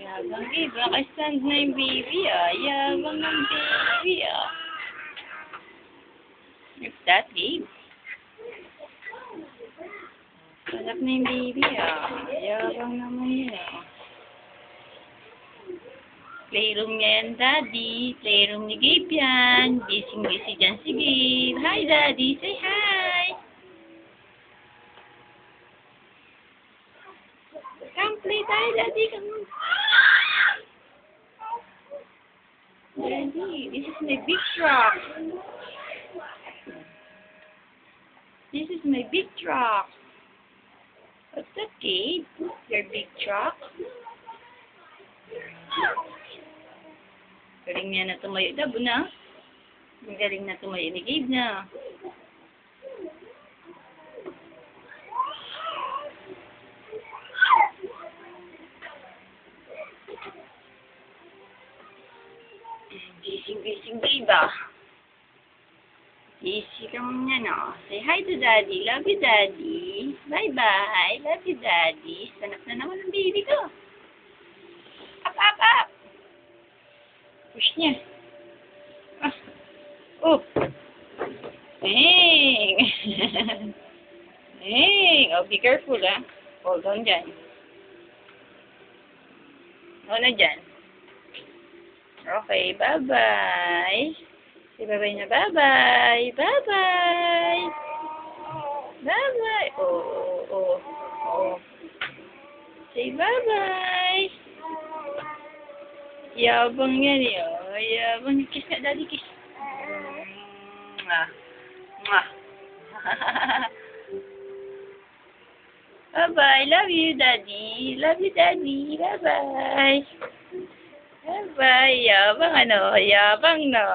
Yabang Gabe. Naka-stand na yung baby ah. Yabang ng baby ah. What's that, Gabe? Sarap na yung baby ah. Yabang naman yun ah. Playroom niya yan, Daddy. Playroom ni Gabe yan. Gising-gising dyan si Gabe. Hi, Daddy. Say hi. Come play tayo, Daddy. Come on. Daddy, this is my big truck. This is my big truck. What's that, Gabe? Your big truck? Galing niya na tumayo. Dabo na. Magaling na tumayo ni Gabe na. Gising-gising Gabe ah. Gising ka muna no. Say hi to Daddy. Love you, Daddy. Bye-bye. Love you, Daddy. Sanap na naman ang baby ko. Up, up, up. Push niya. Ah. Oh. Dang. Dang. Oh, be careful ah. Hold on dyan. Hold on dyan. Okay, bye-bye. Say bye-bye na bye-bye. Bye-bye. Bye-bye. Oh, oh, oh. Say bye-bye. Yabang yan eh. Oh, yabang. Kiss na, Daddy. Kiss. Mwah. Mwah. Bye-bye. Love you, Daddy. Love you, Daddy. Bye-bye. Bye-bye. Yabang ano? Yabang no?